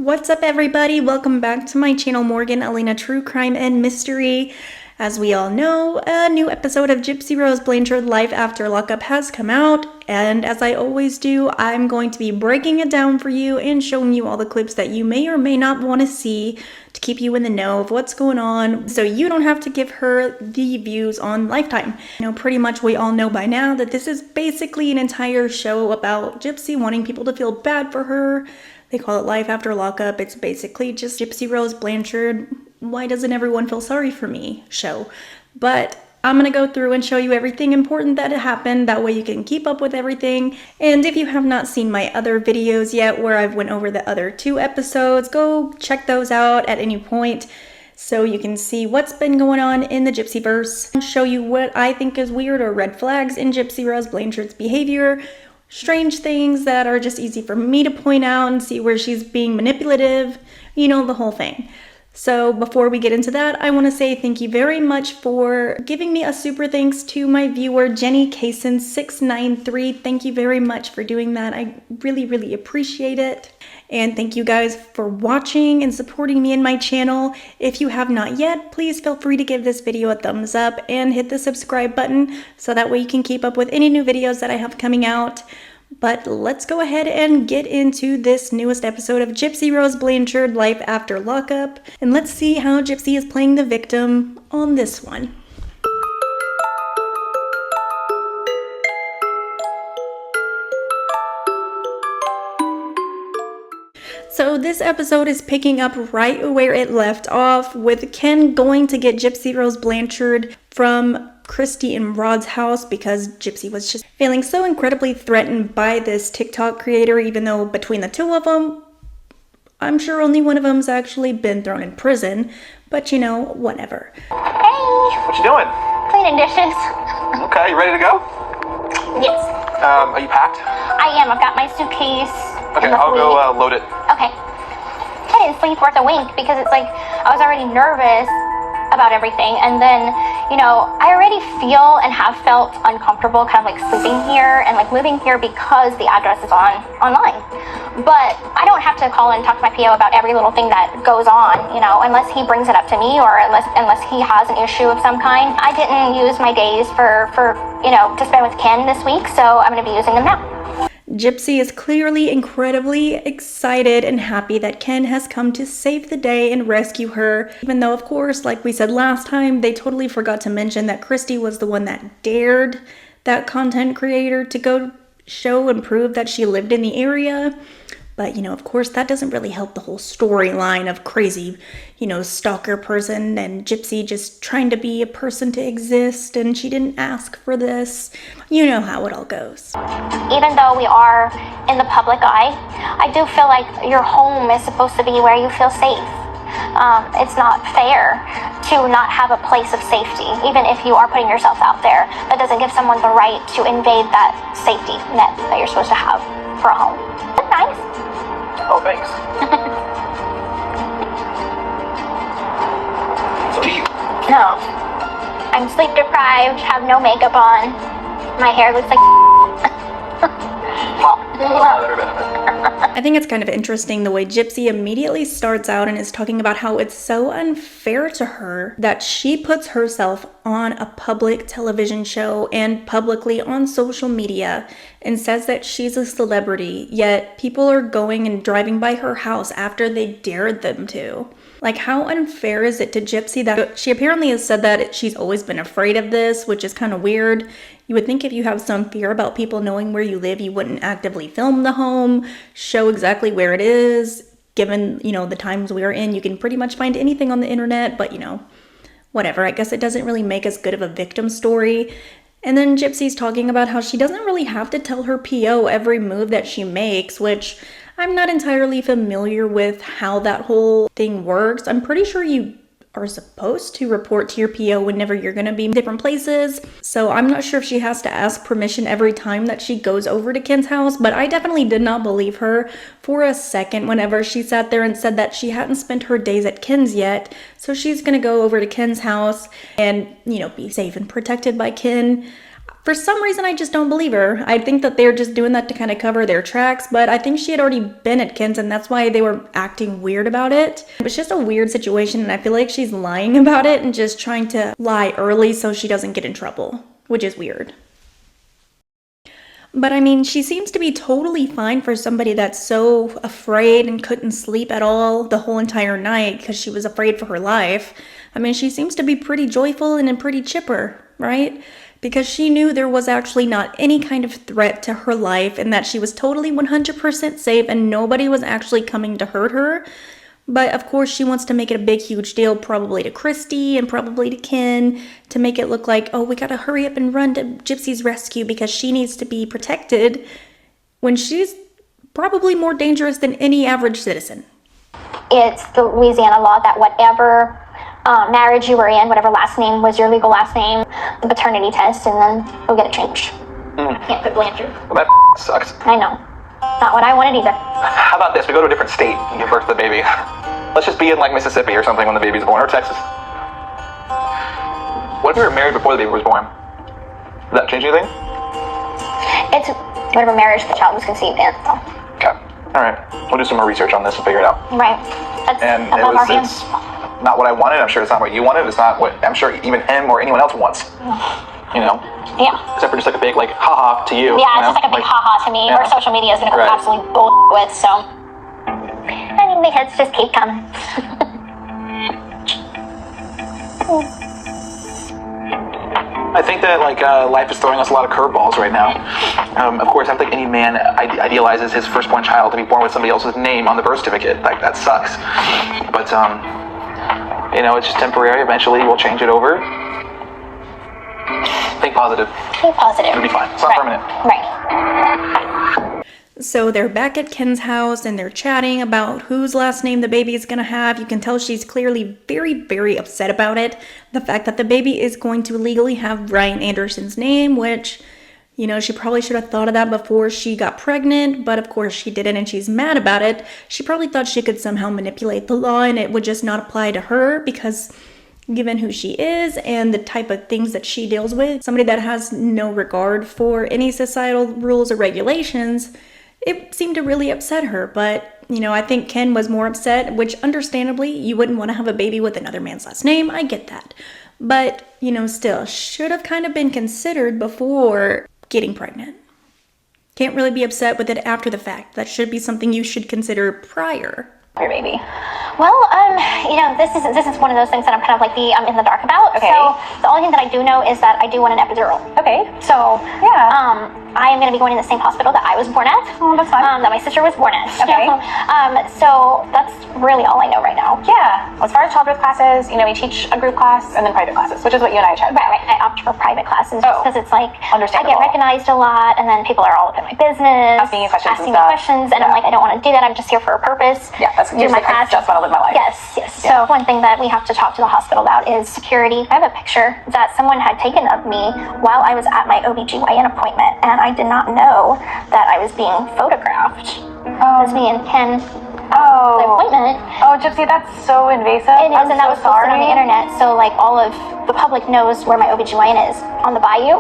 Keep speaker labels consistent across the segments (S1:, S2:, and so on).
S1: What's up, everybody? Welcome back to my channel, Morgan Allena True Crime and Mystery. As we all know, a new episode of GypsyRose Blanchard Life After Lockup has come out, and as I always do, I'm going to be breaking it down for you and showing you all the clips that you may or may not want to see to keep you in the know of what's going on, so you don't have to give her the views on Lifetime. Pretty much we all know by now that this is basically an entire show about Gypsy wanting people to feel bad for her. They call it Life After Lockup. It's basically just GypsyRose Blanchard, why doesn't everyone feel sorry for me show. But I'm gonna go through and show you everything important that happened. That way you can keep up with everything. And if you have not seen my other videos yet where I've went over the other 2 episodes, go check those out at any point so you can see what's been going on in the Gypsyverse. I'll show you what I think is weird or red flags in GypsyRose Blanchard's behavior. Strange things that are just easy for me to point out and see where she's being manipulative, the whole thing. So before we get into that, I want to say thank you very much for giving me a super thanks to my viewer, Jenny Kaysen693. Thank you very much for doing that. I really, really appreciate it. And thank you guys for watching and supporting me in my channel. If you have not yet, please feel free to give this video a thumbs up and hit the subscribe button so that way you can keep up with any new videos that I have coming out. But let's go ahead and get into this newest episode of GypsyRose Blanchard Life After Lockup. And let's see how Gypsy is playing the victim on this one. So this episode is picking up right where it left off, with Ken going to get GypsyRose Blanchard from Christy and Rod's house because Gypsy was just feeling so incredibly threatened by this TikTok creator, even though between the 2 of them, I'm sure only one of them's actually been thrown in prison, but whatever.
S2: Hey!
S3: What you doing?
S2: Cleaning dishes.
S3: Okay, you ready to go?
S2: Yes.
S3: Are you packed?
S2: I am. I've got my suitcase.
S3: Okay, I'll go load it.
S2: Okay. I didn't sleep worth a wink because it's like I was already nervous about everything, and then I already feel and have felt uncomfortable kind of like sleeping here and like moving here because the address is online, but I don't have to call and talk to my PO about every little thing that goes on, unless he brings it up to me or unless he has an issue of some kind. I didn't use my days for to spend with Ken this week, so I'm going to be using them now.
S1: Gypsy is clearly incredibly excited and happy that Ken has come to save the day and rescue her, even though, of course, like we said last time, they totally forgot to mention that Christy was the one that dared that content creator to go show and prove that she lived in the area. But, of course, that doesn't really help the whole storyline of crazy, stalker person and Gypsy just trying to be a person to exist, and she didn't ask for this. You know how it all goes.
S2: Even though we are in the public eye, I do feel like your home is supposed to be where you feel safe. It's not fair to not have a place of safety, even if you are putting yourself out there. That doesn't give someone the right to invade that safety net that you're supposed to have for a home. That's nice.
S3: Oh, thanks. So do you?
S2: No. I'm sleep deprived, have no makeup on. My hair looks like
S1: I think it's kind of interesting the way Gypsy immediately starts out and is talking about how it's so unfair to her that she puts herself on a public television show and publicly on social media and says that she's a celebrity, yet people are going and driving by her house after they dared them to. Like, how unfair is it to Gypsy that she apparently has said that she's always been afraid of this, which is kind of weird. You would think if you have some fear about people knowing where you live, you wouldn't actively film the home, show exactly where it is. Given, the times we are in, you can pretty much find anything on the internet, but, whatever. I guess it doesn't really make as good of a victim story. And then Gypsy's talking about how she doesn't really have to tell her PO every move that she makes, which I'm not entirely familiar with how that whole thing works. I'm pretty sure you are supposed to report to your PO whenever you're going to be in different places. So I'm not sure if she has to ask permission every time that she goes over to Ken's house, but I definitely did not believe her for a second whenever she sat there and said that she hadn't spent her days at Ken's yet. So she's going to go over to Ken's house and, be safe and protected by Ken. For some reason, I just don't believe her. I think that they're just doing that to kind of cover their tracks, but I think she had already been at Ken's, and that's why they were acting weird about it. It was just a weird situation, and I feel like she's lying about it and just trying to lie early so she doesn't get in trouble, which is weird. But I mean, she seems to be totally fine for somebody that's so afraid and couldn't sleep at all the whole entire night because she was afraid for her life. I mean, she seems to be pretty joyful and pretty chipper, right? Because she knew there was actually not any kind of threat to her life and that she was totally 100% safe and nobody was actually coming to hurt her. But of course, she wants to make it a big, huge deal, probably to Christy and probably to Ken, to make it look like, oh, we gotta hurry up and run to Gypsy's rescue because she needs to be protected, when she's probably more dangerous than any average citizen.
S2: It's the Louisiana law that whatever marriage you were in, whatever last name was your legal last name, the paternity test, and then you'll get it changed. Can't put Blanchard.
S3: Well, that sucks.
S2: I know. Not what I wanted either.
S3: How about this? We go to a different state and give birth to the baby. Let's just be in like Mississippi or something when the baby's born, or Texas. What if we were married before the baby was born? Does that change anything?
S2: It's whatever marriage the child was conceived in. So.
S3: Okay. All right. We'll do some more research on this and figure it out.
S2: Right. That's
S3: And
S2: above our hands.
S3: it's not what I wanted. I'm sure it's not what you wanted. It's not what I'm sure even him or anyone else wants. You know?
S2: Yeah.
S3: Except for just like a big like haha to you.
S2: Yeah,
S3: you
S2: it's
S3: know?
S2: just like a big haha to me,
S3: yeah.
S2: or social media is going to come
S3: Right.
S2: absolutely bullshit with, so. I mean, the hits just keep coming.
S3: I think that like life is throwing us a lot of curveballs right now. Of course, I don't think any man idealizes his firstborn child to be born with somebody else's name on the birth certificate. Like that sucks. But you know, it's just temporary. Eventually, we'll change it over. Think positive.
S2: Think positive.
S3: It'll be fine. It's not permanent.
S2: Right.
S1: So they're back at Ken's house and they're chatting about whose last name the baby is gonna have. You can tell she's clearly very, very upset about it. The fact that the baby is going to legally have Brian Anderson's name, which, you know, she probably should have thought of that before she got pregnant, but of course she didn't and she's mad about it. She probably thought she could somehow manipulate the law and it would just not apply to her because given who she is and the type of things that she deals with, somebody that has no regard for any societal rules or regulations, it seemed to really upset her. But, you know, I think Ken was more upset, which understandably, you wouldn't want to have a baby with another man's last name. I get that. But, you know, still, should have kind of been considered before getting pregnant. Can't really be upset with it after the fact. That should be something you should consider prior.
S2: Your baby. Well, you know, this is one of those things that I'm kind of like I'm in the dark about.
S4: Okay.
S2: So the only thing that I do know is that I do want an epidural.
S4: Okay.
S2: So
S4: Yeah.
S2: I am going to be going in the same hospital that I was born at.
S4: Oh, that's fun.
S2: That my sister was born at.
S4: Okay.
S2: So that's really all I know right now.
S4: Yeah. As far as childbirth classes, you know, we teach a group class and then private classes, which is what you and I chose.
S2: Right. I opt for private classes
S4: Oh.
S2: because it's like I
S4: Understandable.
S2: get recognized a lot, and then people are all up in my business,
S4: Asking you questions and
S2: me
S4: stuff.
S2: questions, and I'm like, I don't want to do that. I'm just here for a purpose.
S4: Yeah, that's
S2: do
S4: you're
S2: my
S4: just like, I
S2: class.
S4: just want to live my life.
S2: Yes. So one thing that we have to talk to the hospital about is security. I have a picture that someone had taken of me while I was at my OBGYN appointment, and I did not know that I was being photographed. It was me and Ken. The appointment.
S4: Oh, Gypsy, that's so invasive.
S2: It is,
S4: I'm
S2: and that
S4: so
S2: was posted on the
S4: sorry.
S2: internet, so like all of the public knows where my OBGYN is. On the bayou,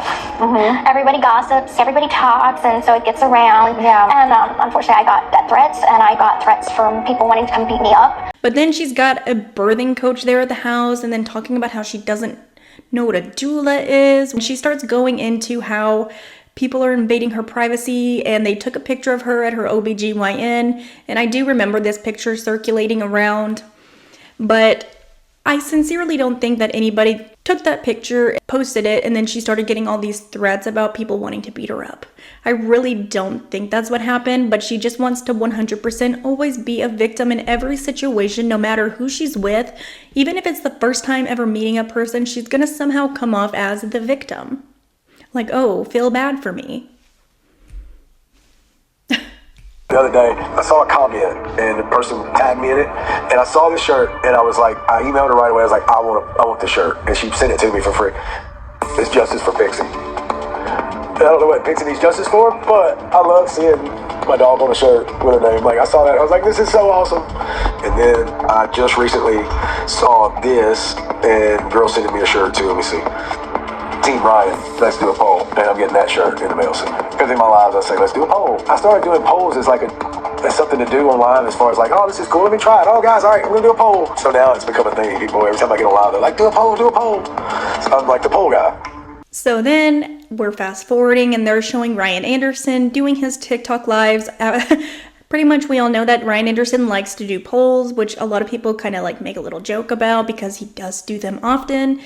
S2: everybody gossips, everybody talks, and so it gets around.
S4: Yeah.
S2: And unfortunately, I got death threats, and I got threats from people wanting to come beat me up.
S1: But then she's got a birthing coach there at the house and then talking about how she doesn't know what a doula is. When she starts going into how people are invading her privacy and they took a picture of her at her OBGYN, and I do remember this picture circulating around, but I sincerely don't think that anybody took that picture, posted it, and then she started getting all these threats about people wanting to beat her up. I really don't think that's what happened, but she just wants to 100% always be a victim in every situation, no matter who she's with. Even if it's the first time ever meeting a person, she's gonna somehow come off as the victim. Like, oh, feel bad for me.
S5: The other day, I saw a comment and the person tagged me in it, and I saw the shirt and I was like, I emailed her right away. I was like, I want the shirt, and she sent it to me for free. It's justice for Pixie. I don't know what Pixie needs justice for, but I love seeing my dog on a shirt with her name. Like, I saw that, I was like, this is so awesome. And then I just recently saw this, and girl sending me a shirt too. Let me see. Team Ryan, let's do a poll. and I'm getting that shirt in the mail soon. Because in my lives, I say, let's do a poll. I started doing polls as like as something to do online as far as like, oh, this is cool, let me try it. Oh, guys, all right, we're going to do a poll. So now it's become a thing. People, every time I get on live, they're like, do a poll, do a poll. So I'm like the poll guy.
S1: So then we're fast forwarding and they're showing Ryan Anderson doing his TikTok lives. Pretty much we all know that Ryan Anderson likes to do polls, which a lot of people kind of like make a little joke about because he does do them often.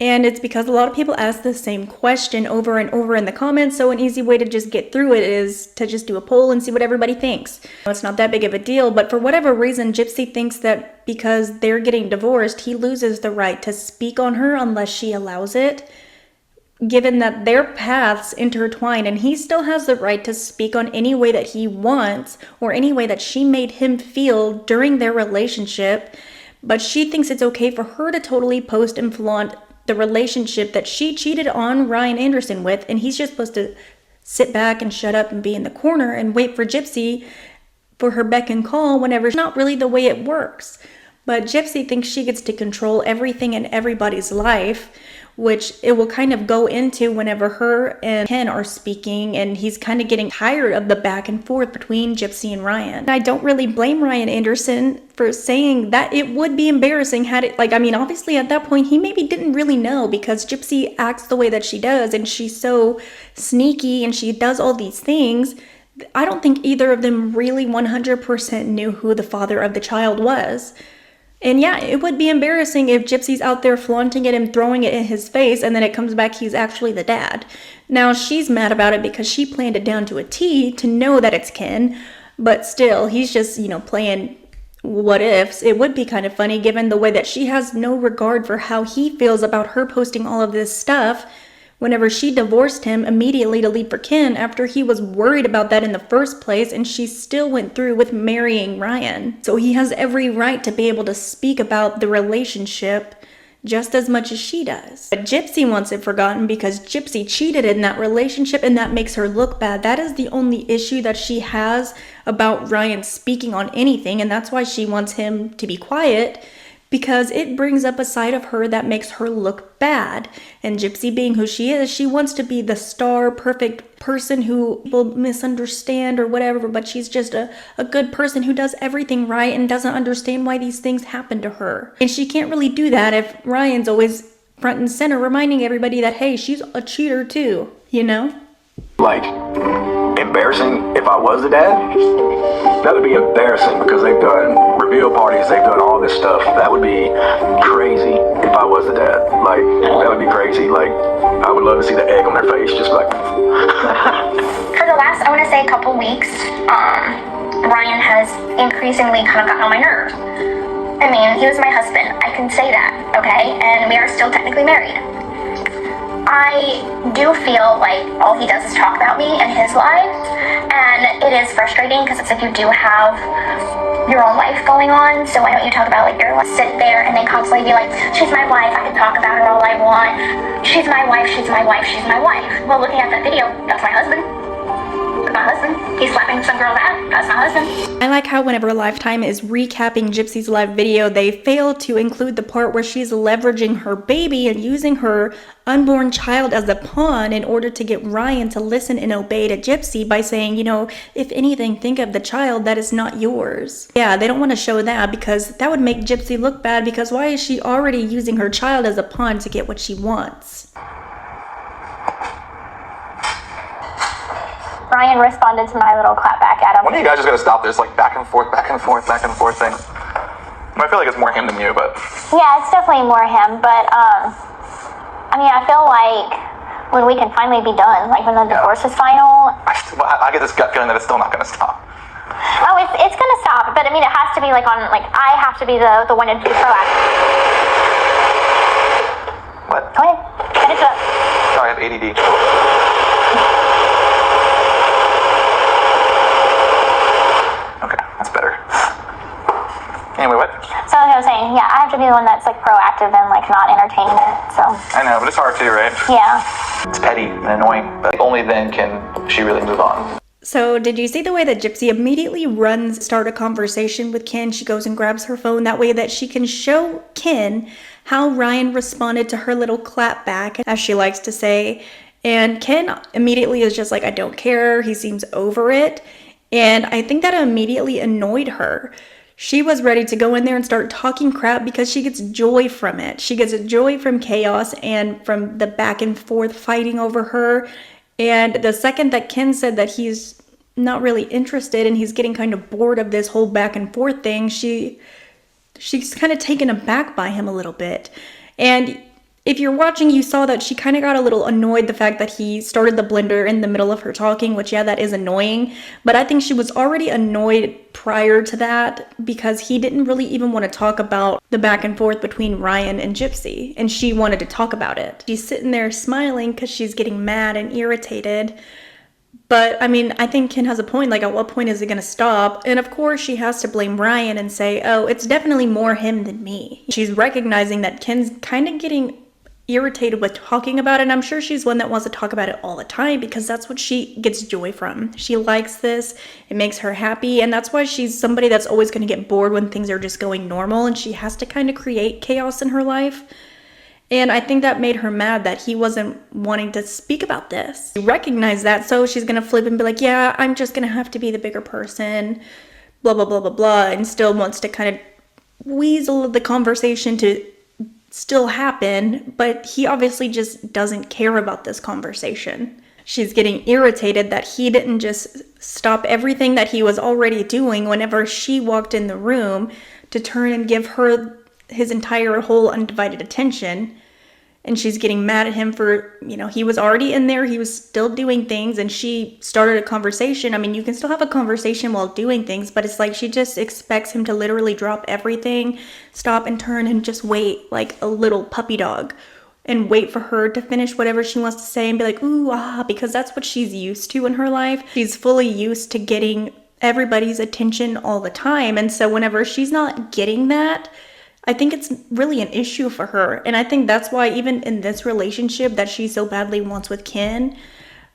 S1: And it's because a lot of people ask the same question over and over in the comments, so an easy way to just get through it is to just do a poll and see what everybody thinks. It's not that big of a deal, but for whatever reason, Gypsy thinks that because they're getting divorced, he loses the right to speak on her unless she allows it, given that their paths intertwine and he still has the right to speak on any way that he wants or any way that she made him feel during their relationship. But she thinks it's okay for her to totally post and flaunt the relationship that she cheated on Ryan Anderson with, and he's just supposed to sit back and shut up and be in the corner and wait for Gypsy for her beck and call whenever it's not really the way it works. But Gypsy thinks she gets to control everything in everybody's life, which it will kind of go into whenever her and Ken are speaking, and he's kind of getting tired of the back and forth between Gypsy and Ryan. I don't really blame Ryan Anderson for saying that it would be embarrassing had it, like, I mean, obviously at that point he maybe didn't really know because Gypsy acts the way that she does and she's so sneaky and she does all these things. I don't think either of them really 100% knew who the father of the child was. And yeah, it would be embarrassing if Gypsy's out there flaunting it and throwing it in his face and then it comes back he's actually the dad. Now, she's mad about it because she planned it down to a T to know that it's Ken, but still, he's just, you know, playing what ifs. It would be kind of funny given the way that she has no regard for how he feels about her posting all of this stuff whenever she divorced him immediately to leave for Ken after he was worried about that in the first place, and she still went through with marrying Ryan. So he has every right to be able to speak about the relationship just as much as she does. But Gypsy wants it forgotten because Gypsy cheated in that relationship and that makes her look bad. That is the only issue that she has about Ryan speaking on anything, and that's why she wants him to be quiet, because it brings up a side of her that makes her look bad. And Gypsy being who she is, she wants to be the star, perfect person who people misunderstand or whatever, but she's just a good person who does everything right and doesn't understand why these things happen to her. And she can't really do that if Ryan's always front and center reminding everybody that, hey, she's a cheater too, you know?
S5: Like, embarrassing if I was the dad? That would be embarrassing because they've done reveal parties, they've done all this stuff. That would be crazy if I was the dad. Like, that would be crazy. Like, I would love to see the egg on their face, just like.
S2: For the last, I want to say, a couple weeks, Ryan has increasingly kind of gotten on my nerves. I mean, he was my husband. I can say that, okay? And we are still technically married. I do feel like all he does is talk about me and his life, and it is frustrating because it's like you do have your own life going on, so why don't you talk about like your life? Sit there and they constantly be like, she's my wife, I can talk about her all I want, she's my wife, she's my wife, she's my wife. Well, looking at that video, that's my husband. My husband. He's slapping some girl out. That's my husband.
S1: I like how whenever Lifetime is recapping Gypsy's live video, they fail to include the part where she's leveraging her baby and using her unborn child as a pawn in order to get Ryan to listen and obey to Gypsy by saying, you know, if anything, think of the child that is not yours. Yeah, they don't want to show that because that would make Gypsy look bad, because why is she already using her child as a pawn to get what she wants?
S2: Ryan responded to my little clap back at him.
S3: One of you guys just gotta stop this like back and forth thing. I feel like it's more him than you, but
S2: Yeah, it's definitely more him, but I mean, I feel like when we can finally be done, like when the divorce is final.
S3: I get this gut feeling that it's still not gonna stop.
S2: Oh, it's gonna stop, but I mean, it has to be like on, like I have to be the one to be proactive.
S3: What?
S2: Go ahead, finish up.
S3: Sorry, I have ADD. Okay, that's better. Anyway, what?
S2: So like I was saying, yeah, I have to be the one that's like proactive and like not entertaining it. So.
S3: I know, but it's hard too, right?
S2: Yeah.
S3: It's petty and annoying, but only then can she really move on.
S1: So did you see the way that Gypsy immediately start a conversation with Ken? She goes and grabs her phone that way that she can show Ken how Ryan responded to her little clap back, as she likes to say. And Ken immediately is just like, I don't care. He seems over it. And I think that immediately annoyed her. She was ready to go in there and start talking crap because she gets joy from it. She gets joy from chaos and from the back and forth fighting over her. And the second that Ken said that he's not really interested and he's getting kind of bored of this whole back and forth thing, she's kind of taken aback by him a little bit. And if you're watching, you saw that she kind of got a little annoyed the fact that he started the blender in the middle of her talking, which, yeah, that is annoying. But I think she was already annoyed prior to that because he didn't really even want to talk about the back and forth between Ryan and Gypsy, and she wanted to talk about it. She's sitting there smiling because she's getting mad and irritated. But, I mean, I think Ken has a point, like, at what point is it going to stop? And, of course, she has to blame Ryan and say, oh, it's definitely more him than me. She's recognizing that Ken's kind of getting irritated with talking about it, and I'm sure she's one that wants to talk about it all the time because that's what she gets joy from. She likes this, it makes her happy, and that's why she's somebody that's always going to get bored when things are just going normal, and she has to kind of create chaos in her life. And I think that made her mad that he wasn't wanting to speak about this. She recognized that, so she's going to flip and be like, yeah, I'm just going to have to be the bigger person, blah, blah, blah, blah, blah, and still wants to kind of weasel the conversation to still happen, but he obviously just doesn't care about this conversation. She's getting irritated that he didn't just stop everything that he was already doing whenever she walked in the room to turn and give her his entire whole undivided attention. And she's getting mad at him for, you know, he was already in there, he was still doing things, and she started a conversation. I mean, you can still have a conversation while doing things, but it's like she just expects him to literally drop everything, stop and turn and just wait like a little puppy dog and wait for her to finish whatever she wants to say and be like, ooh, ah, because that's what she's used to in her life. She's fully used to getting everybody's attention all the time. And so whenever she's not getting that, I think it's really an issue for her. And I think that's why even in this relationship that she so badly wants with Ken,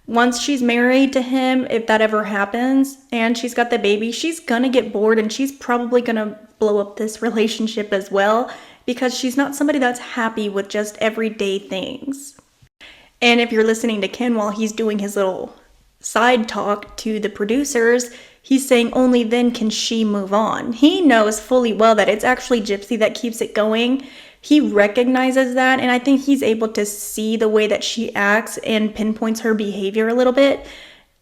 S1: once she's married to him, if that ever happens, and she's got the baby, she's gonna get bored and she's probably gonna blow up this relationship as well because she's not somebody that's happy with just everyday things. And if you're listening to Ken while he's doing his little side talk to the producers, he's saying only then can she move on. He knows fully well that it's actually Gypsy that keeps it going. He recognizes that, and I think he's able to see the way that she acts and pinpoints her behavior a little bit.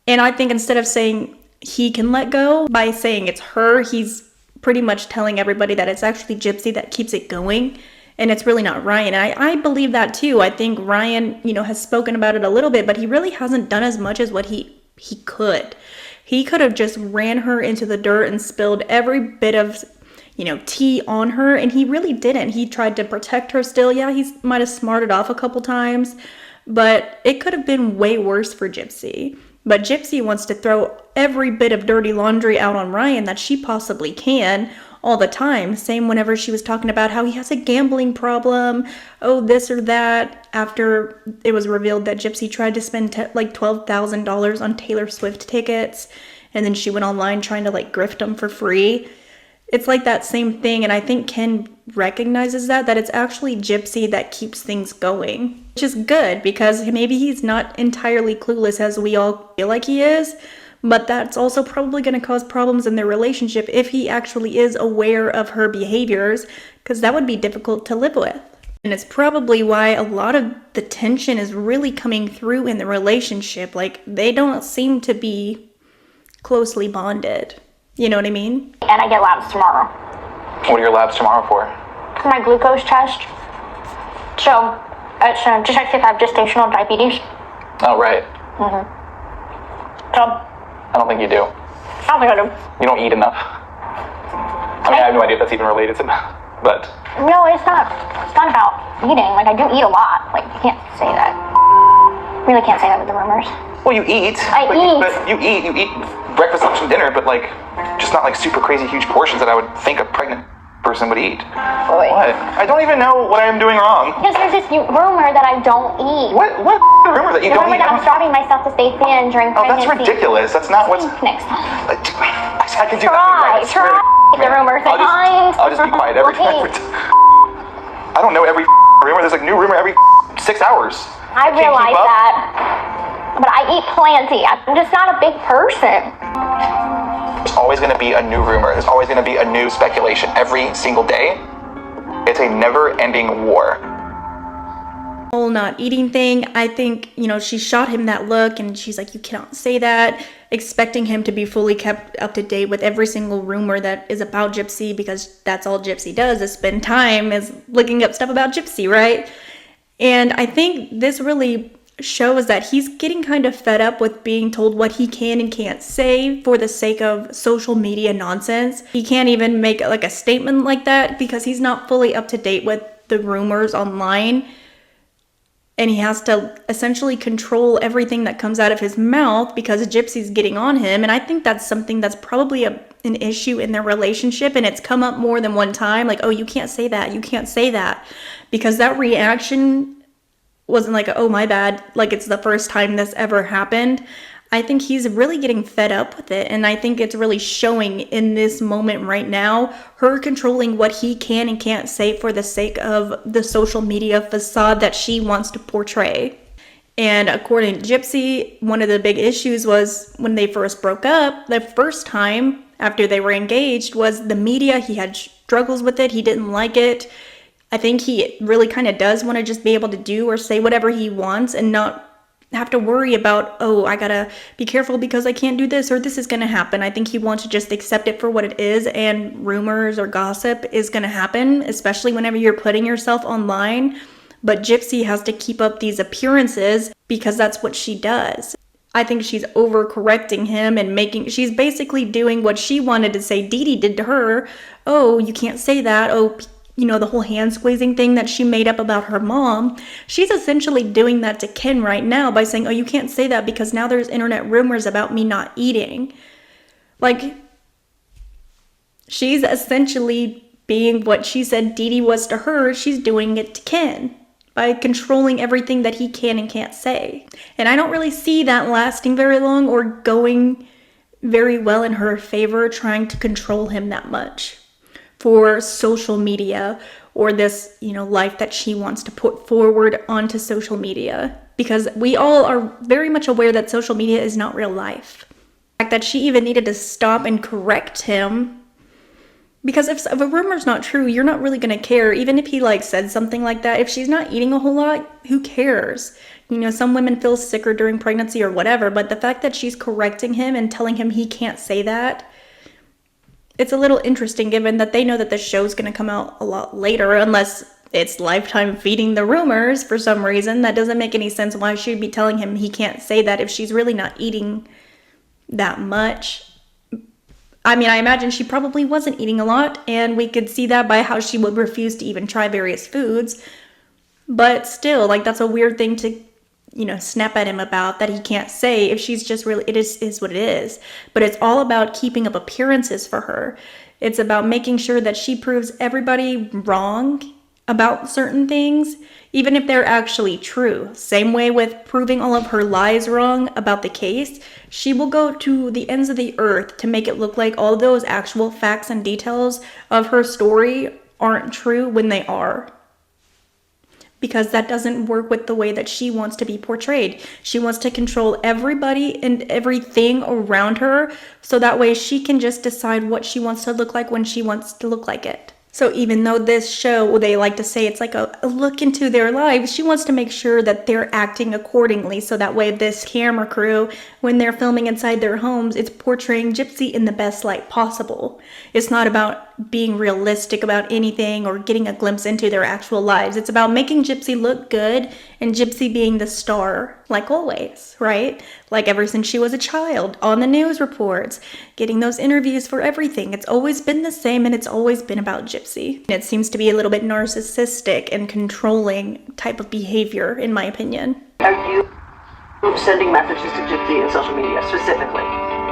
S1: And I think instead of saying he can let go by saying it's her, he's pretty much telling everybody that it's actually Gypsy that keeps it going, and it's really not Ryan. And I believe that too. I think Ryan, you know, has spoken about it a little bit, but he really hasn't done as much as what he could. He could have just ran her into the dirt and spilled every bit of, you know, tea on her, and he really didn't. He tried to protect her still. Yeah, he might have smarted off a couple times, but it could have been way worse for Gypsy. But Gypsy wants to throw every bit of dirty laundry out on Ryan that she possibly can all the time. Same whenever she was talking about how he has a gambling problem, oh, this or that, after it was revealed that Gypsy tried to spend like $12,000 on Taylor Swift tickets, and then she went online trying to like grift them for free. It's like that same thing, and I think Ken recognizes that it's actually Gypsy that keeps things going, which is good because maybe he's not entirely clueless as we all feel like he is, but that's also probably going to cause problems in their relationship if he actually is aware of her behaviors, because that would be difficult to live with. And it's probably why a lot of the tension is really coming through in the relationship. Like, they don't seem to be closely bonded. You know what I mean?
S2: And I get labs tomorrow.
S3: What are your labs tomorrow for?
S2: For my glucose test. So, to check if I have gestational diabetes.
S3: Oh, right.
S2: So,
S3: I don't think you do.
S2: I don't think I do.
S3: You don't eat enough. I mean, I have no idea if that's even related to that, but...
S2: No, it's not about eating. Like, I do eat a lot. Like, you can't say that. Really can't say that with the rumors.
S3: Well, you eat.
S2: I eat.
S3: But you eat breakfast, lunch, and dinner, but like, just not like super crazy huge portions that I would think a pregnant person would eat.
S2: Wait.
S3: What? I don't even know what I am doing wrong.
S2: Because there's this rumor that I don't eat.
S3: What rumor that you don't
S2: The rumor
S3: eat?
S2: that I'm starving myself to stay thin during
S3: Oh, that's
S2: pregnancy.
S3: ridiculous. That's not what's...
S2: Next time.
S3: I can do
S2: Try
S3: nothing right.
S2: the rumors.
S3: I'll just be quiet every time. I don't know every rumor. There's like new rumor every 6 hours.
S2: I realize that, but I eat plenty. I'm just not a big person.
S3: There's always going to be a new rumor. There's always going to be a new speculation every single day. It's a never-ending war.
S1: Whole not eating thing, I think, she shot him that look and she's like, you cannot say that, expecting him to be fully kept up to date with every single rumor that is about Gypsy, because that's all Gypsy does is spend time is looking up stuff about Gypsy, right? And I think this really shows that he's getting kind of fed up with being told what he can and can't say for the sake of social media nonsense. He can't even make like a statement like that because he's not fully up to date with the rumors online. And he has to essentially control everything that comes out of his mouth because Gypsy's getting on him. And I think that's something that's probably an issue in their relationship. And it's come up more than one time. Like, oh, you can't say that. You can't say that. Because that reaction wasn't like, oh, my bad. Like, it's the first time this ever happened. I think he's really getting fed up with it. And I think it's really showing in this moment right now, her controlling what he can and can't say for the sake of the social media facade that she wants to portray. And according to Gypsy, one of the big issues was when they first broke up, the first time after they were engaged was the media. He had struggles with it. He didn't like it. I think he really kind of does want to just be able to do or say whatever he wants and not have to worry about, oh, I gotta be careful because I can't do this or this is gonna happen. I think he wants to just accept it for what it is, and rumors or gossip is gonna happen, especially whenever you're putting yourself online. But Gypsy has to keep up these appearances because that's what she does. I think she's overcorrecting him and she's basically doing what she wanted to say Dee Dee did to her. Oh, you can't say that. Oh, the whole hand squeezing thing that she made up about her mom. She's essentially doing that to Ken right now by saying, oh, you can't say that because now there's internet rumors about me not eating. Like, she's essentially being what she said Dee Dee was to her. She's doing it to Ken by controlling everything that he can and can't say. And I don't really see that lasting very long or going very well in her favor, trying to control him that much for social media or this, life that she wants to put forward onto social media. Because we all are very much aware that social media is not real life. The fact that she even needed to stop and correct him. Because if a rumor's not true, you're not really going to care. Even if he said something like that, if she's not eating a whole lot, who cares? Some women feel sicker during pregnancy or whatever, but the fact that she's correcting him and telling him he can't say that, it's a little interesting given that they know that the show's going to come out a lot later unless it's Lifetime feeding the rumors for some reason. That doesn't make any sense why she'd be telling him he can't say that if she's really not eating that much. I mean, I imagine she probably wasn't eating a lot, and we could see that by how she would refuse to even try various foods. But still, that's a weird thing to snap at him about, that he can't say if she's just really, it is what it is. But it's all about keeping up appearances for her. It's about making sure that she proves everybody wrong about certain things, even if they're actually true. Same way with proving all of her lies wrong about the case. She will go to the ends of the earth to make it look like all those actual facts and details of her story aren't true when they are. Because that doesn't work with the way that she wants to be portrayed. She wants to control everybody and everything around her, so that way she can just decide what she wants to look like when she wants to look like it. So even though this show, they like to say it's like a look into their lives, she wants to make sure that they're acting accordingly, so that way this camera crew, when they're filming inside their homes, it's portraying Gypsy in the best light possible. It's not about being realistic about anything or getting a glimpse into their actual lives. It's about making Gypsy look good and Gypsy being the star, like always, right? Like ever since she was a child, on the news reports, getting those interviews for everything. It's always been the same, and it's always been about Gypsy. It seems to be a little bit narcissistic and controlling type of behavior, in my opinion.
S6: Are you sending messages to Gypsy in social media specifically?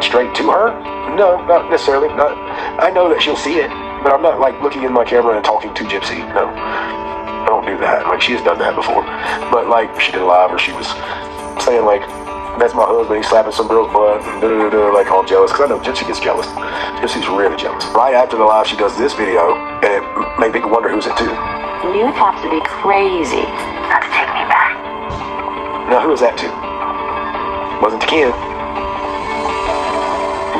S5: Straight to her? No, not necessarily. I know that she'll see it, but I'm not looking in my camera and talking to Gypsy. No, I don't do that. She has done that before. But she did a live where she was saying that's my husband, he's slapping some girl's butt, and all jealous, because I know Gypsy gets jealous. Gypsy's really jealous. Right after the live, she does this video, and it made people wonder who's it to.
S6: You'd have to be crazy not to take me back.
S5: Now, who was that to? Wasn't to Ken.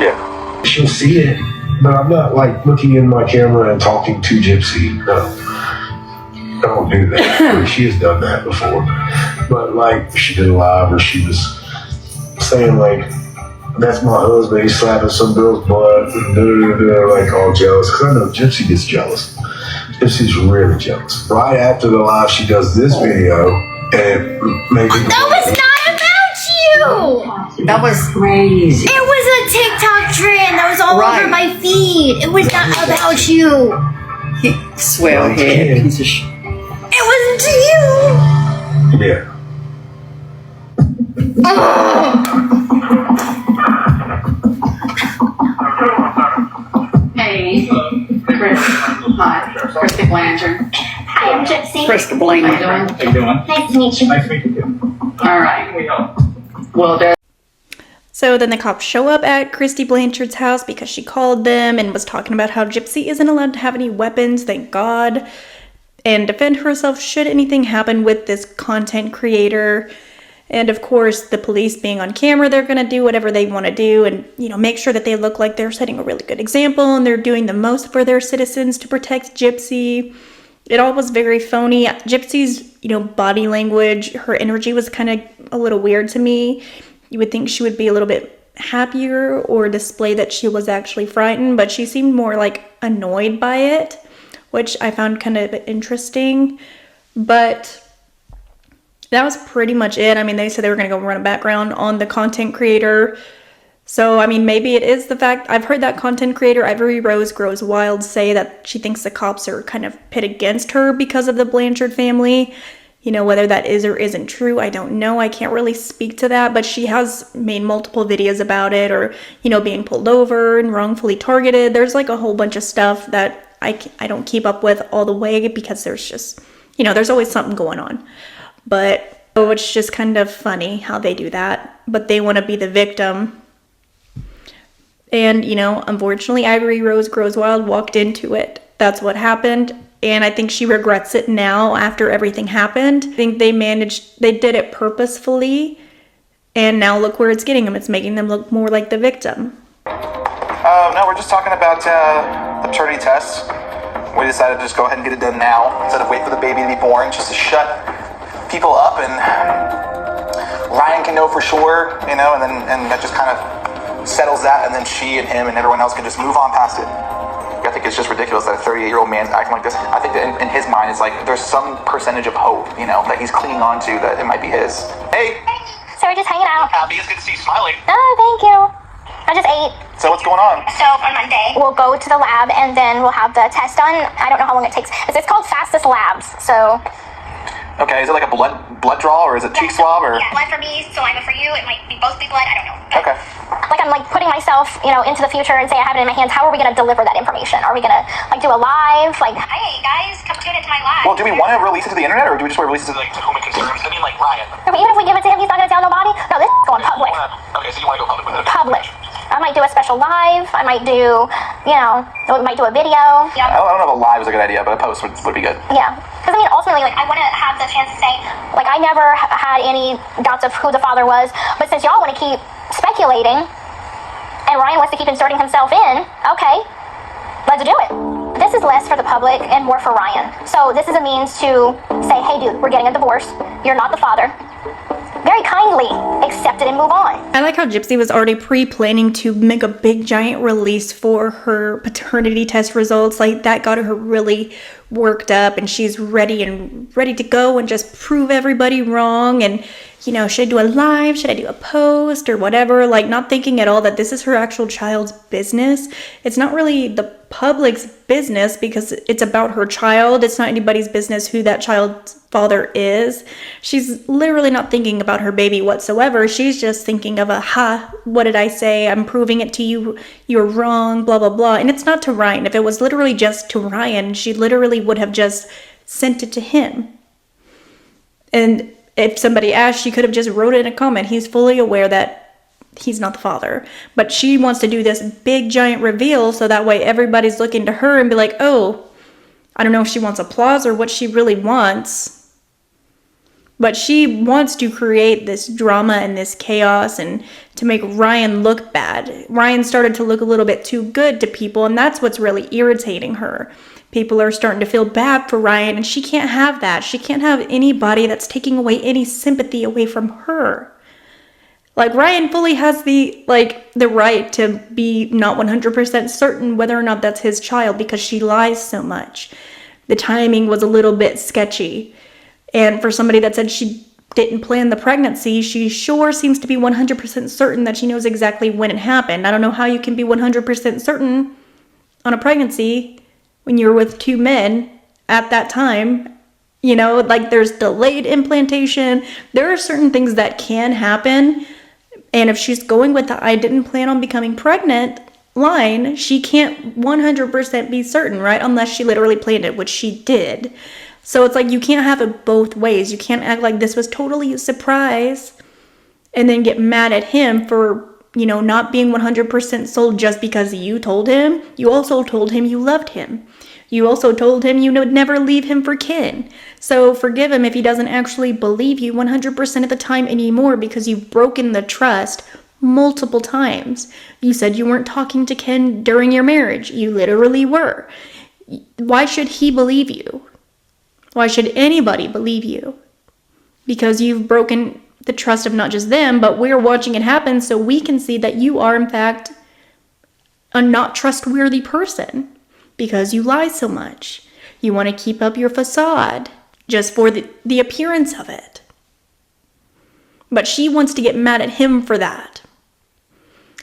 S5: Yeah.
S7: She'll see it, but I'm not like looking in my camera and talking to Gypsy. No. I don't do that. She has done that before. But like, she did a live where she was saying like, that's my husband, he's slapping some girl's butt, and like all jealous. Because I know Gypsy gets jealous. Gypsy's really jealous. Right after the live, she does this video, and maybe
S8: that was not about you.
S6: That was crazy.
S8: It was a TikTok trend that was all over my feed. It was not about you.
S6: Swell head piece of shit.
S8: It wasn't to you.
S7: yeah.
S9: Hey, Chris. Hi, Christy Blanchard.
S8: Hi, I'm Gypsy.
S9: Christy Blanchard.
S10: How you doing?
S8: Nice to meet you.
S10: Nice to meet you too.
S9: All right. Well, there.
S1: So then the cops show up at Christy Blanchard's house because she called them and was talking about how Gypsy isn't allowed to have any weapons, thank God, and defend herself should anything happen with this content creator. And of course, the police being on camera, they're going to do whatever they want to do and, you know, make sure that they look like they're setting a really good example and they're doing the most for their citizens to protect Gypsy. It all was very phony. Gypsy's, you know, body language, her energy was kind of a little weird to me. You would think she would be a little bit happier or display that she was actually frightened, but she seemed more like annoyed by it, which I found kind of interesting. But that was pretty much it. I mean, they said they were going to go run a background on the content creator. So, I mean, maybe it is the fact. I've heard that content creator, GypsyRose Grows Wild, say that she thinks the cops are kind of pit against her because of the Blanchard family. You know, whether that is or isn't true, I don't know. I can't really speak to that, but she has made multiple videos about it, or, you know, being pulled over and wrongfully targeted. There's like a whole bunch of stuff that I don't keep up with all the way because there's just, you know, there's always something going on. But oh, it's just kind of funny how they do that, but they want to be the victim. And, you know, unfortunately, GypsyRose Grows Wild walked into it. That's what happened. And I think she regrets it now after everything happened. I think they did it purposefully. And now look where it's getting them. It's making them look more like the victim.
S3: No, we're just talking about the paternity test. We decided to just go ahead and get it done now instead of wait for the baby to be born, just to shut people up and Ryan can know for sure, you know, and that just kind of settles that, and then she and him and everyone else can just move on past it. I think it's just ridiculous that a 38-year-old man's acting like this. I think that in his mind, it's like there's some percentage of hope, you know, that he's clinging on to, that it might be his. Hey!
S2: So we're just hanging out.
S3: Happy, it's good to see you smiling.
S2: Oh, thank you. I just ate.
S3: So what's going on?
S2: So on Monday, we'll go to the lab and then we'll have the test done. I don't know how long it takes. It's called Fastest Labs, so...
S3: Okay, is it like a blood draw, or is it cheek swab, or?
S2: Yeah, blood for me, saliva for you. It might be both be blood. I don't know.
S3: Okay.
S2: Like I'm like putting myself, you know, into the future and say I have it in my hands. How are we gonna deliver that information? Are we gonna like do a live? Like, hey guys, come tune into my live.
S3: Well, do we want to release it to the internet, or do we just want to release it to like to whom it concerns? I mean, like Ryan.
S2: I mean, even if we give it to him, he's not gonna tell nobody. No, this is going public.
S3: Okay, so you want to go public with it?
S2: Public. I might do a special live. I might do, you know, we might do a video. Yeah.
S3: I don't know if a live is a good idea, but a post would be good.
S2: Yeah. Because, I mean, ultimately, like, I want to have the chance to say, like, I never had any doubts of who the father was, but since y'all want to keep speculating, and Ryan wants to keep inserting himself in, okay, let's do it. This is less for the public and more for Ryan. So this is a means to say, hey, dude, we're getting a divorce. You're not the father. Very kindly accept it and move on.
S1: I like how Gypsy was already pre-planning to make a big giant release for her paternity test results. Like, that got her really worked up, and she's ready to go and just prove everybody wrong. And, you know, should I do a live? Should I do a post or whatever? Like, not thinking at all that this is her actual child's business. It's not really the public's business because it's about her child. It's not anybody's business who that child's father is. She's literally not thinking about her baby whatsoever. She's just thinking of what did I say? I'm proving it to you. You're wrong, blah, blah, blah. And it's not to Ryan. If it was literally just to Ryan, she literally would have just sent it to him. And if somebody asked, she could have just wrote it in a comment. He's fully aware that he's not the father. But she wants to do this big giant reveal so that way everybody's looking to her and be like, oh, I don't know if she wants applause or what she really wants. But she wants to create this drama and this chaos and to make Ryan look bad. Ryan started to look a little bit too good to people, and that's what's really irritating her. People are starting to feel bad for Ryan, and she can't have that. She can't have anybody that's taking away any sympathy away from her. Like, Ryan fully has the right to be not 100% certain whether or not that's his child because she lies so much. The timing was a little bit sketchy. And for somebody that said she didn't plan the pregnancy, she sure seems to be 100% certain that she knows exactly when it happened. I don't know how you can be 100% certain on a pregnancy when you're with 2 men at that time. You know, like, there's delayed implantation. There are certain things that can happen. And if she's going with the I didn't plan on becoming pregnant line, she can't 100% be certain, right? Unless she literally planned it, which she did. So it's like, you can't have it both ways. You can't act like this was totally a surprise and then get mad at him for, you know, not being 100% sold just because you told him. You also told him you loved him. You also told him you would never leave him for Ken. So forgive him if he doesn't actually believe you 100% of the time anymore, because you've broken the trust multiple times. You said you weren't talking to Ken during your marriage. You literally were. Why should he believe you? Why should anybody believe you? Because you've broken the trust of not just them, but we're watching it happen so we can see that you are, in fact, a not trustworthy person because you lie so much. You want to keep up your facade just for the appearance of it. But she wants to get mad at him for that.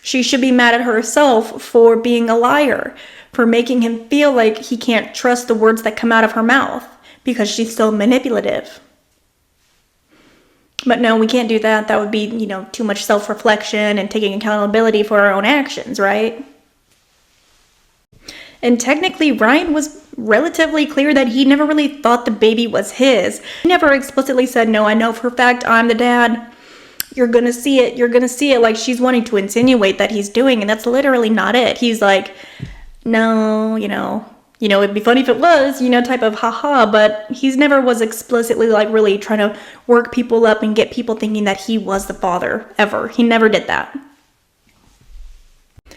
S1: She should be mad at herself for being a liar, for making him feel like he can't trust the words that come out of her mouth, because she's so manipulative. But no, we can't do that. That would be, you know, too much self-reflection and taking accountability for our own actions, right? And technically, Ryan was relatively clear that he never really thought the baby was his. He never explicitly said, no, I know for a fact I'm the dad. You're gonna see it. You're gonna see it, like she's wanting to insinuate that he's doing, and that's literally not it. He's like, no, you know, it'd be funny if it was, you know, type of haha, but he's never was explicitly like really trying to work people up and get people thinking that he was the father, ever. He never did that.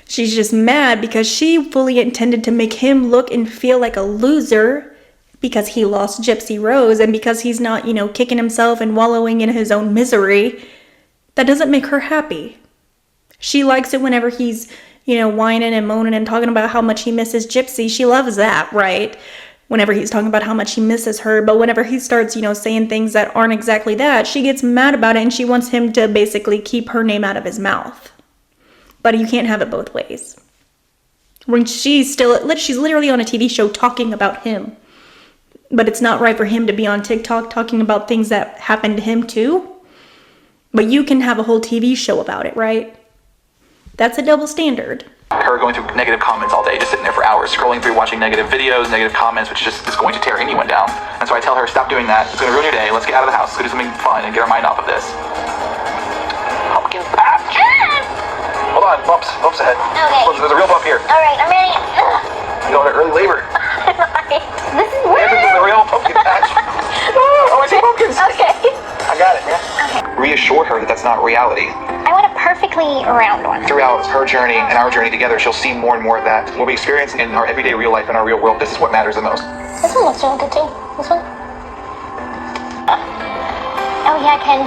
S1: She's just mad because she fully intended to make him look and feel like a loser because he lost GypsyRose and because he's not, you know, kicking himself and wallowing in his own misery. That doesn't make her happy. She likes it whenever he's, you know, whining and moaning and talking about how much he misses Gypsy. She loves that, right? Whenever he's talking about how much he misses her. But whenever he starts, you know, saying things that aren't exactly that, she gets mad about it and she wants him to basically keep her name out of his mouth. But you can't have it both ways. When she's literally on a TV show talking about him. But it's not right for him to be on TikTok talking about things that happened to him too. But you can have a whole TV show about it, right? That's a double standard.
S3: Her going through negative comments all day, just sitting there for hours, scrolling through, watching negative videos, negative comments, which just is going to tear anyone down. And so I tell her, stop doing that. It's going to ruin your day. Let's get out of the house. Let's go do something fun and get our mind off of this. Pumpkin patch. Hold on, bumps ahead.
S2: Okay.
S3: There's a real bump here.
S2: All right, I'm ready.
S3: You know, early labor.
S2: Right. This is
S3: Yeah,
S2: weird.
S3: this is a real pumpkin patch. Oh, I see pumpkins.
S2: Okay.
S3: I got it, man. Okay. Reassure her that that's not reality.
S2: I want a perfectly round one.
S3: Throughout her journey and our journey together, she'll see more and more of that. What we experience in our everyday real life, in our real world, this is what matters the most.
S2: This one looks really good too. This one. Oh yeah, Ken.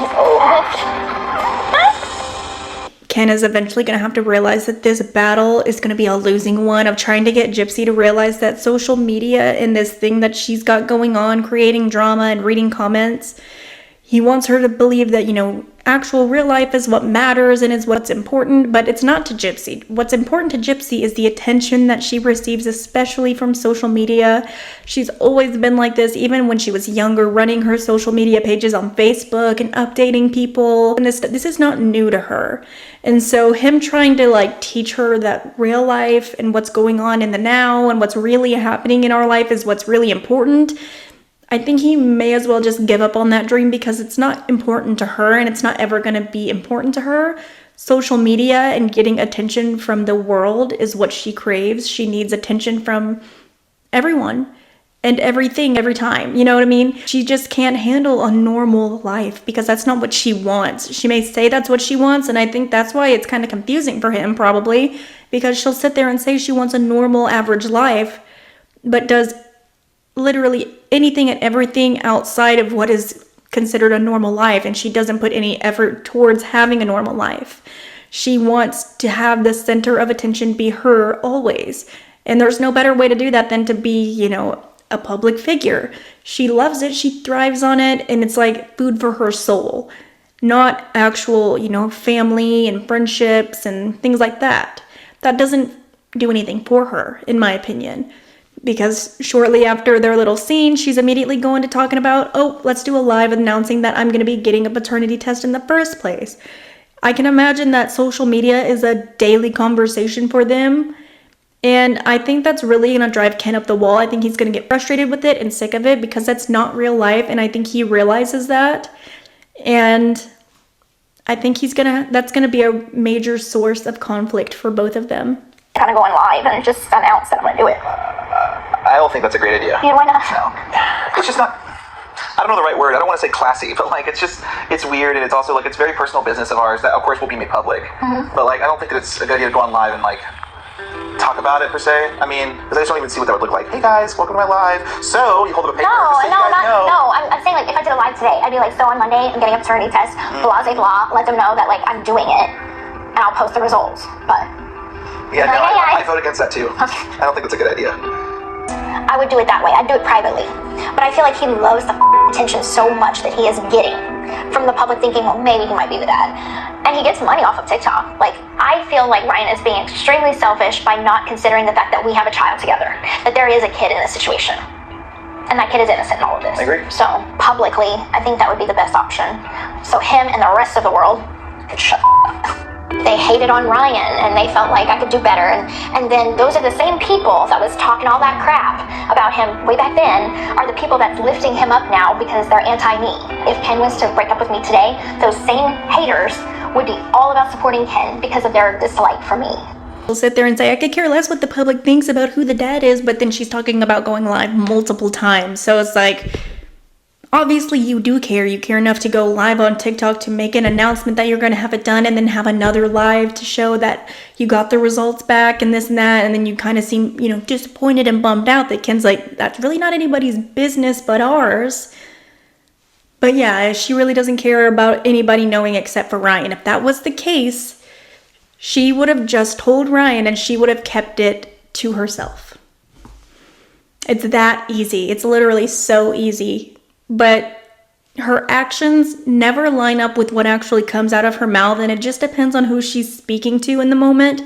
S1: Ken is eventually going to have to realize that this battle is going to be a losing one of trying to get Gypsy to realize that social media and this thing that she's got going on, creating drama and reading comments, he wants her to believe that, you know, actual real life is what matters and is what's important, but it's not to Gypsy. What's important to Gypsy is the attention that she receives, especially from social media. She's always been like this, even when she was younger, running her social media pages on Facebook and updating people. And this is not new to her. And so him trying to like teach her that real life and what's going on in the now and what's really happening in our life is what's really important, I think he may as well just give up on that dream because it's not important to her and it's not ever going to be important to her. Social media and getting attention from the world is what she craves. She needs attention from everyone. and everything every time, you know what I mean? She just can't handle a normal life because that's not what she wants. She may say that's what she wants, and I think that's why it's kind of confusing for him probably, because she'll sit there and say she wants a normal average life, but does literally anything and everything outside of what is considered a normal life, and she doesn't put any effort towards having a normal life. She wants to have the center of attention be her always, and there's no better way to do that than to be, you know, a public figure. She loves it, she thrives on it, and it's like food for her soul, not actual, you know, family and friendships and things like that. That doesn't do anything for her, in my opinion, because shortly after their little scene, she's immediately going to talking about, oh, let's do a live announcing that I'm going to be getting a paternity test in the first place. I can imagine that social media is a daily conversation for them. And I think that's really going to drive Ken up the wall. I think he's going to get frustrated with it and sick of it because that's not real life. And I think he realizes that. And I think that's going to be a major source of conflict for both of them.
S2: Kind of going live and just announce that I'm going to do it.
S3: I don't think that's a great idea.
S2: Yeah, why not?
S3: No. It's just not, I don't know the right word. I don't want to say classy, but like, it's weird. And it's also like, it's very personal business of ours that of course will be made public. But like, I don't think that it's a good idea to go on live and like, talk about it per se. I mean, because I just don't even see what that would look like. Hey guys, welcome to my live. So you hold up a paper.
S2: I'm saying like if I did a live today, I'd be like, so on Monday I'm getting a paternity test. Blah blah blah. Let them know that like I'm doing it, and I'll post the results. But
S3: yeah, no, I vote against that too. I don't think that's a good idea.
S2: I would do it that way. I'd do it privately. But I feel like he loves the attention so much that he is getting from the public, thinking, well, maybe he might be the dad. And he gets money off of TikTok. Like, I feel like Ryan is being extremely selfish by not considering the fact that we have a child together, that there is a kid in this situation. And that kid is innocent in all of this.
S3: I agree.
S2: So, publicly, I think that would be the best option. So him and the rest of the world could shut up. They hated on Ryan, and they felt like I could do better. And then those are the same people that was talking all that crap about him way back then are the people that's lifting him up now because they're anti-me. If Ken was to break up with me today, those same haters would be all about supporting Ken because of their dislike for me.
S1: She'll sit there and say, I could care less what the public thinks about who the dad is, but then she's talking about going live multiple times. So it's like, obviously you do care. You care enough to go live on TikTok to make an announcement that you're going to have it done and then have another live to show that you got the results back and this and that. And then you kind of seem, you know, disappointed and bummed out that Ken's like, that's really not anybody's business but ours. But yeah, she really doesn't care about anybody knowing except for Ryan. If that was the case, she would have just told Ryan and she would have kept it to herself. It's that easy. It's literally so easy. But her actions never line up with what actually comes out of her mouth, and it just depends on who she's speaking to in the moment,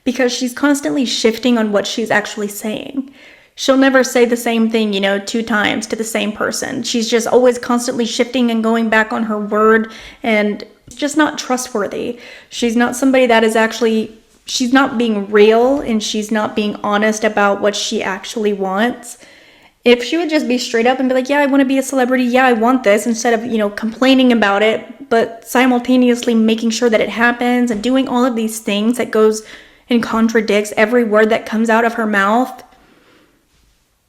S1: because she's constantly shifting on what she's actually saying. She'll never say the same thing, you know, 2 times to the same person. She's just always constantly shifting and going back on her word, and it's just not trustworthy. She's not somebody that is actually, she's not being real, and she's not being honest about what she actually wants. If she would just be straight up and be like, yeah, I want to be a celebrity, yeah, I want this, instead of, you know, complaining about it, but simultaneously making sure that it happens and doing all of these things that goes and contradicts every word that comes out of her mouth.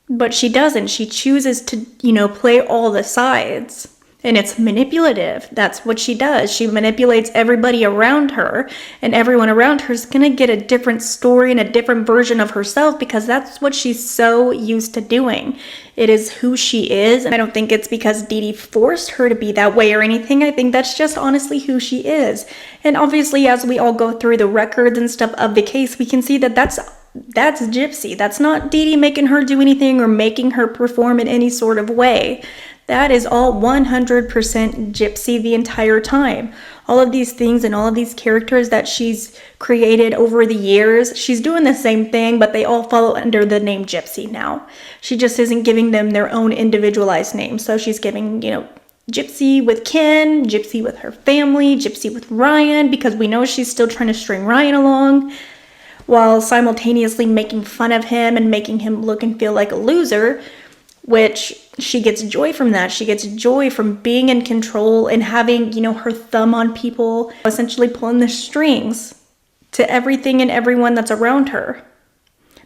S1: But she doesn't. She chooses to, you know, play all the sides. And it's manipulative. That's what she does. She manipulates everybody around her, and everyone around her is going to get a different story and a different version of herself because that's what she's so used to doing. It is who she is. And I don't think it's because Dee Dee forced her to be that way or anything. I think that's just honestly who she is. And obviously, as we all go through the records and stuff of the case, we can see that that's Gypsy. That's not Dee Dee making her do anything or making her perform in any sort of way. That is all 100% Gypsy the entire time. All of these things and all of these characters that she's created over the years, she's doing the same thing, but they all fall under the name Gypsy now. She just isn't giving them their own individualized names. So she's giving, you know, Gypsy with Ken, Gypsy with her family, Gypsy with Ryan, because we know she's still trying to string Ryan along, while simultaneously making fun of him and making him look and feel like a loser, which she gets joy from that. She gets joy from being in control and having, you know, her thumb on people, essentially pulling the strings to everything and everyone that's around her.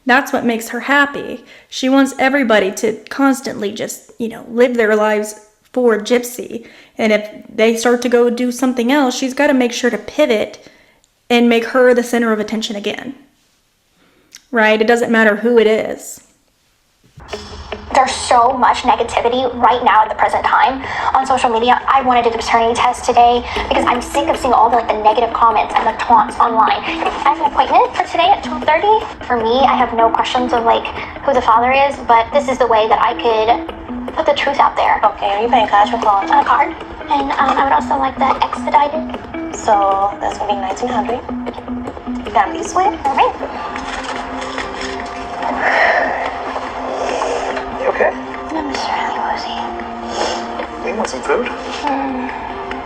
S1: That's what makes her happy. She wants everybody to constantly just, live their lives for Gypsy. And if they start to go do something else, she's got to make sure to pivot and make her the center of attention again. Right? It doesn't matter who it is.
S2: There's so much negativity right now at the present time on social media. I wanted to do a paternity test today because I'm sick of seeing all the negative comments and the taunts online. I have an appointment for today at 12:30. For me, I have no questions of who the father is, but this is the way that I could put the truth out there.
S4: Okay, are you paying cash or card?
S2: On a card. And I would also like that expedited.
S4: So that's gonna be $1,900. You got me sweat?
S2: All right.
S3: You okay?
S2: I'm just really woozy.
S3: You want some food?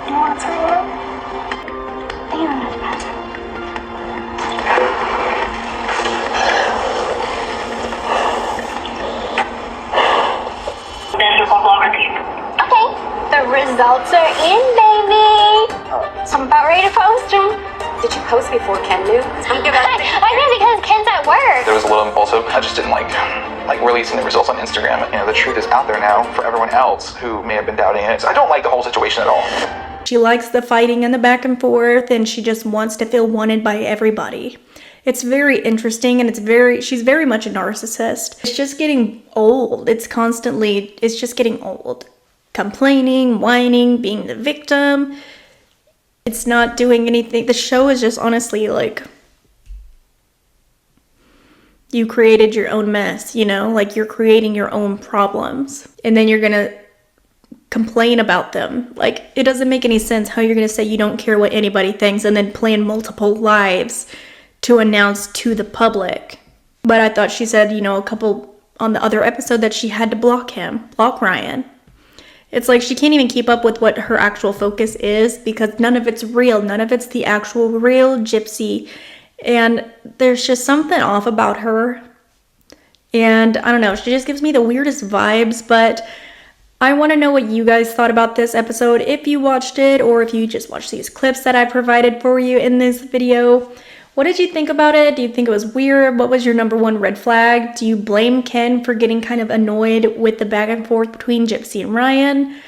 S2: You want some? You don't have to pass. Okay, the results are in, baby. So I'm about ready to post them.
S4: Did you post before Ken knew?
S2: I know because Ken's at work.
S3: There was a little impulsive. I just didn't like releasing the results on Instagram. The truth is out there now for everyone else who may have been doubting it. So I don't like the whole situation at all.
S1: She likes the fighting and the back and forth, and she just wants to feel wanted by everybody. It's very interesting, and she's very much a narcissist. It's just getting old. It's just getting old. Complaining, whining, being the victim. It's not doing anything. The show is just honestly you created your own mess, you're creating your own problems. And then you're gonna complain about them. It doesn't make any sense how you're gonna say you don't care what anybody thinks and then plan multiple lives to announce to the public. But I thought she said, a couple on the other episode that she had to block Ryan. It's she can't even keep up with what her actual focus is because none of it's real. None of it's the actual real Gypsy. And there's just something off about her. And I don't know, she just gives me the weirdest vibes, but I want to know what you guys thought about this episode, if you watched it, or if you just watched these clips that I provided for you in this video. What did you think about it? Do you think it was weird? What was your number one red flag? Do you blame Ken for getting kind of annoyed with the back and forth between Gypsy and Ryan?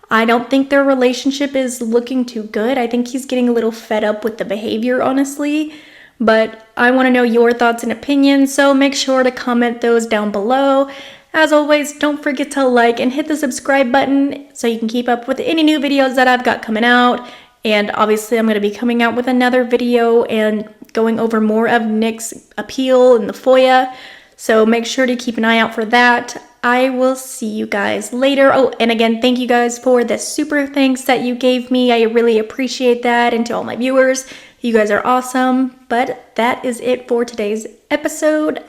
S1: I don't think their relationship is looking too good. I think he's getting a little fed up with the behavior, honestly. But I want to know your thoughts and opinions, so make sure to comment those down below. As always, don't forget to like and hit the subscribe button so you can keep up with any new videos that I've got coming out. And obviously I'm going to be coming out with another video and going over more of Nick's appeal and the FOIA. So make sure to keep an eye out for that. I will see you guys later. Oh, and again, thank you guys for the super thanks that you gave me. I really appreciate that. And to all my viewers, you guys are awesome. But that is it for today's episode.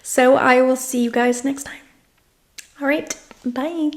S1: So I will see you guys next time. All right, bye.